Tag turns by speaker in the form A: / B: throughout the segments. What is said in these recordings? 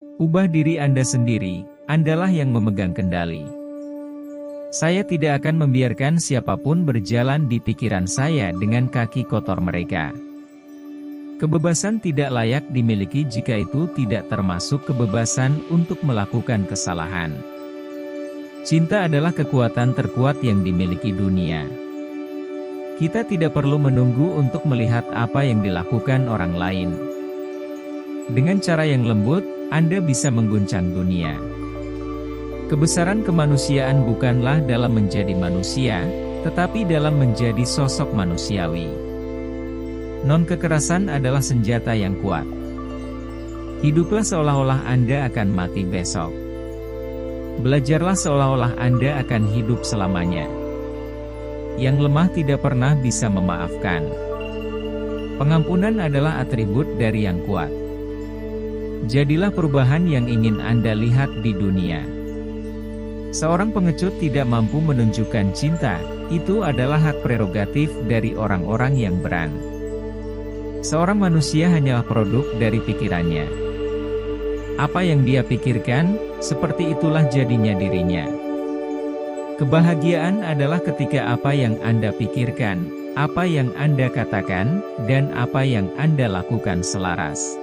A: Ubah diri Anda sendiri, Andalah yang memegang kendali. Saya tidak akan membiarkan siapapun berjalan di pikiran saya dengan kaki kotor mereka. Kebebasan tidak layak dimiliki jika itu tidak termasuk kebebasan untuk melakukan kesalahan. Cinta adalah kekuatan terkuat yang dimiliki dunia. Kita tidak perlu menunggu untuk melihat apa yang dilakukan orang lain. Dengan cara yang lembut, Anda bisa mengguncang dunia. Kebesaran kemanusiaan bukanlah dalam menjadi manusia, tetapi dalam menjadi sosok manusiawi. Non-kekerasan adalah senjata yang kuat. Hiduplah seolah-olah Anda akan mati besok. Belajarlah seolah-olah Anda akan hidup selamanya. Yang lemah tidak pernah bisa memaafkan. Pengampunan adalah atribut dari yang kuat. Jadilah perubahan yang ingin Anda lihat di dunia. Seorang pengecut tidak mampu menunjukkan cinta, itu adalah hak prerogatif dari orang-orang yang berani. Seorang manusia hanyalah produk dari pikirannya. Apa yang dia pikirkan, seperti itulah jadinya dirinya. Kebahagiaan adalah ketika apa yang Anda pikirkan, apa yang Anda katakan, dan apa yang Anda lakukan selaras.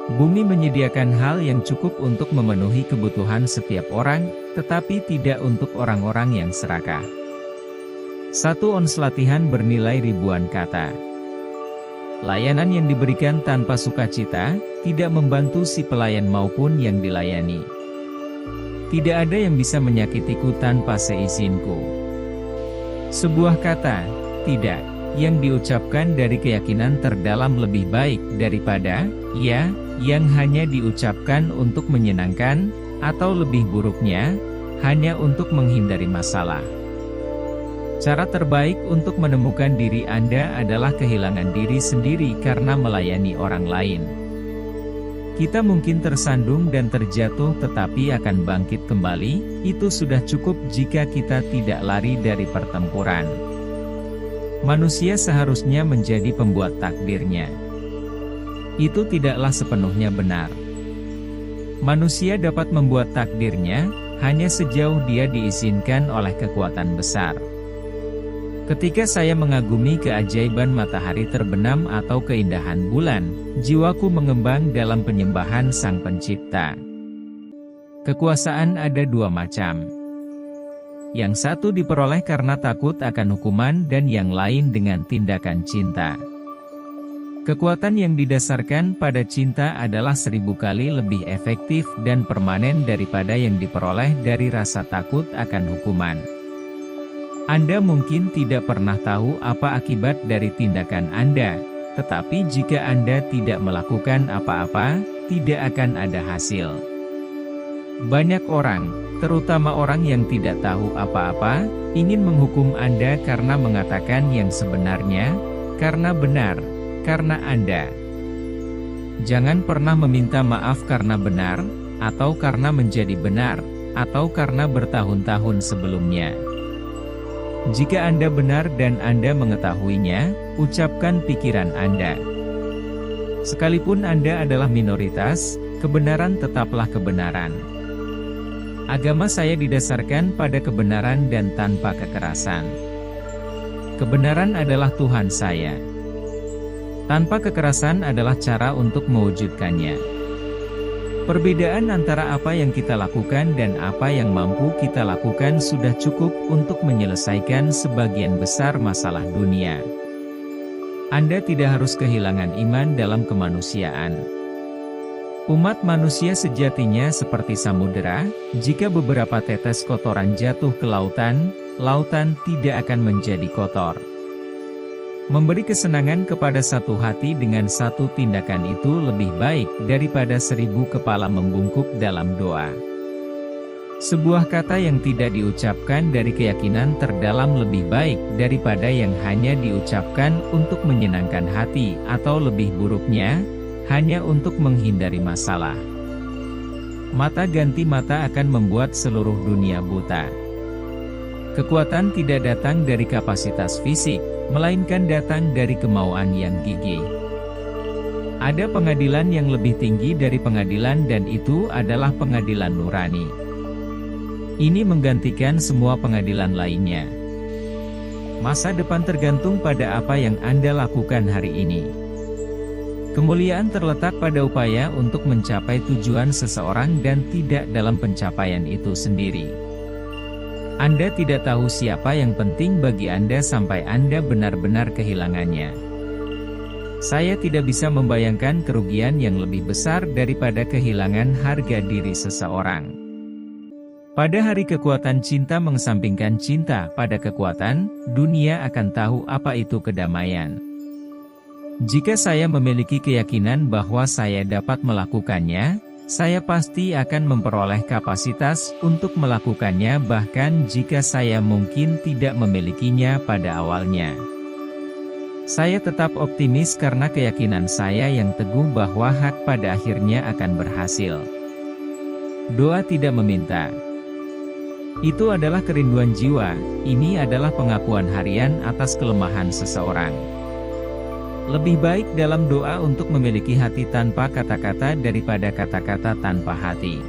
A: Bumi menyediakan hal yang cukup untuk memenuhi kebutuhan setiap orang, tetapi tidak untuk orang-orang yang serakah. 1 ons latihan bernilai ribuan kata. Layanan yang diberikan tanpa sukacita, tidak membantu si pelayan maupun yang dilayani. Tidak ada yang bisa menyakitiku tanpa seizinku. Sebuah kata, tidak, yang diucapkan dari keyakinan terdalam lebih baik daripada, ya, yang hanya diucapkan untuk menyenangkan, atau lebih buruknya, hanya untuk menghindari masalah. Cara terbaik untuk menemukan diri Anda adalah kehilangan diri sendiri karena melayani orang lain. Kita mungkin tersandung dan terjatuh tetapi akan bangkit kembali, itu sudah cukup jika kita tidak lari dari pertempuran. Manusia seharusnya menjadi pembuat takdirnya. Itu tidaklah sepenuhnya benar. Manusia dapat membuat takdirnya, hanya sejauh dia diizinkan oleh kekuatan besar. Ketika saya mengagumi keajaiban matahari terbenam atau keindahan bulan, jiwaku mengembang dalam penyembahan Sang Pencipta. Kekuasaan ada 2 macam. Yang satu diperoleh karena takut akan hukuman dan yang lain dengan tindakan cinta. Kekuatan yang didasarkan pada cinta adalah 1000 kali lebih efektif dan permanen daripada yang diperoleh dari rasa takut akan hukuman. Anda mungkin tidak pernah tahu apa akibat dari tindakan Anda, tetapi jika Anda tidak melakukan apa-apa, tidak akan ada hasil. Banyak orang, terutama orang yang tidak tahu apa-apa, ingin menghukum Anda karena mengatakan yang sebenarnya, karena benar, karena Anda. Jangan pernah meminta maaf karena benar, atau karena menjadi benar, atau karena bertahun-tahun sebelumnya. Jika Anda benar dan Anda mengetahuinya, ucapkan pikiran Anda. Sekalipun Anda adalah minoritas, kebenaran tetaplah kebenaran. Agama saya didasarkan pada kebenaran dan tanpa kekerasan. Kebenaran adalah Tuhan saya. Tanpa kekerasan adalah cara untuk mewujudkannya. Perbedaan antara apa yang kita lakukan dan apa yang mampu kita lakukan sudah cukup untuk menyelesaikan sebagian besar masalah dunia. Anda tidak harus kehilangan iman dalam kemanusiaan. Umat manusia sejatinya seperti samudera, jika beberapa tetes kotoran jatuh ke lautan, lautan tidak akan menjadi kotor. Memberi kesenangan kepada satu hati dengan satu tindakan itu lebih baik daripada 1000 kepala membungkuk dalam doa. Sebuah kata yang tidak diucapkan dari keyakinan terdalam lebih baik daripada yang hanya diucapkan untuk menyenangkan hati atau lebih buruknya, hanya untuk menghindari masalah. Mata ganti mata akan membuat seluruh dunia buta. Kekuatan tidak datang dari kapasitas fisik, melainkan datang dari kemauan yang gigih. Ada pengadilan yang lebih tinggi dari pengadilan dan itu adalah pengadilan nurani. Ini menggantikan semua pengadilan lainnya. Masa depan tergantung pada apa yang Anda lakukan hari ini. Kemuliaan terletak pada upaya untuk mencapai tujuan seseorang dan tidak dalam pencapaian itu sendiri. Anda tidak tahu siapa yang penting bagi Anda sampai Anda benar-benar kehilangannya. Saya tidak bisa membayangkan kerugian yang lebih besar daripada kehilangan harga diri seseorang. Pada hari kekuatan cinta mengesampingkan cinta pada kekuatan, dunia akan tahu apa itu kedamaian. Jika saya memiliki keyakinan bahwa saya dapat melakukannya, saya pasti akan memperoleh kapasitas untuk melakukannya bahkan jika saya mungkin tidak memilikinya pada awalnya. Saya tetap optimis karena keyakinan saya yang teguh bahwa hak pada akhirnya akan berhasil. Doa tidak meminta. Itu adalah kerinduan jiwa, ini adalah pengakuan harian atas kelemahan seseorang. Lebih baik dalam doa untuk memiliki hati tanpa kata-kata daripada kata-kata tanpa hati.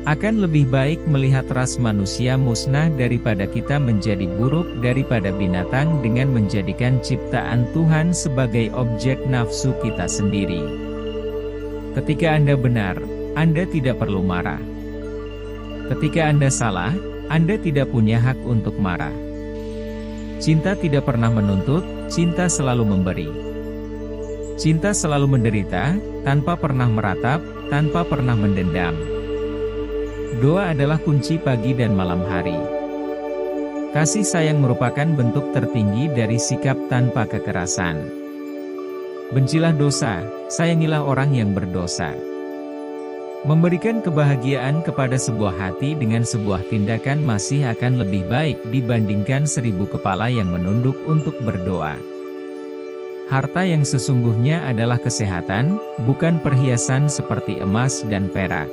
A: Akan lebih baik melihat ras manusia musnah daripada kita menjadi buruk daripada binatang dengan menjadikan ciptaan Tuhan sebagai objek nafsu kita sendiri. Ketika Anda benar, Anda tidak perlu marah. Ketika Anda salah, Anda tidak punya hak untuk marah. Cinta tidak pernah menuntut, cinta selalu memberi. Cinta selalu menderita, tanpa pernah meratap, tanpa pernah mendendam. Doa adalah kunci pagi dan malam hari. Kasih sayang merupakan bentuk tertinggi dari sikap tanpa kekerasan. Bencilah dosa, sayangilah orang yang berdosa. Memberikan kebahagiaan kepada sebuah hati dengan sebuah tindakan masih akan lebih baik dibandingkan 1000 kepala yang menunduk untuk berdoa. Harta yang sesungguhnya adalah kesehatan, bukan perhiasan seperti emas dan perak.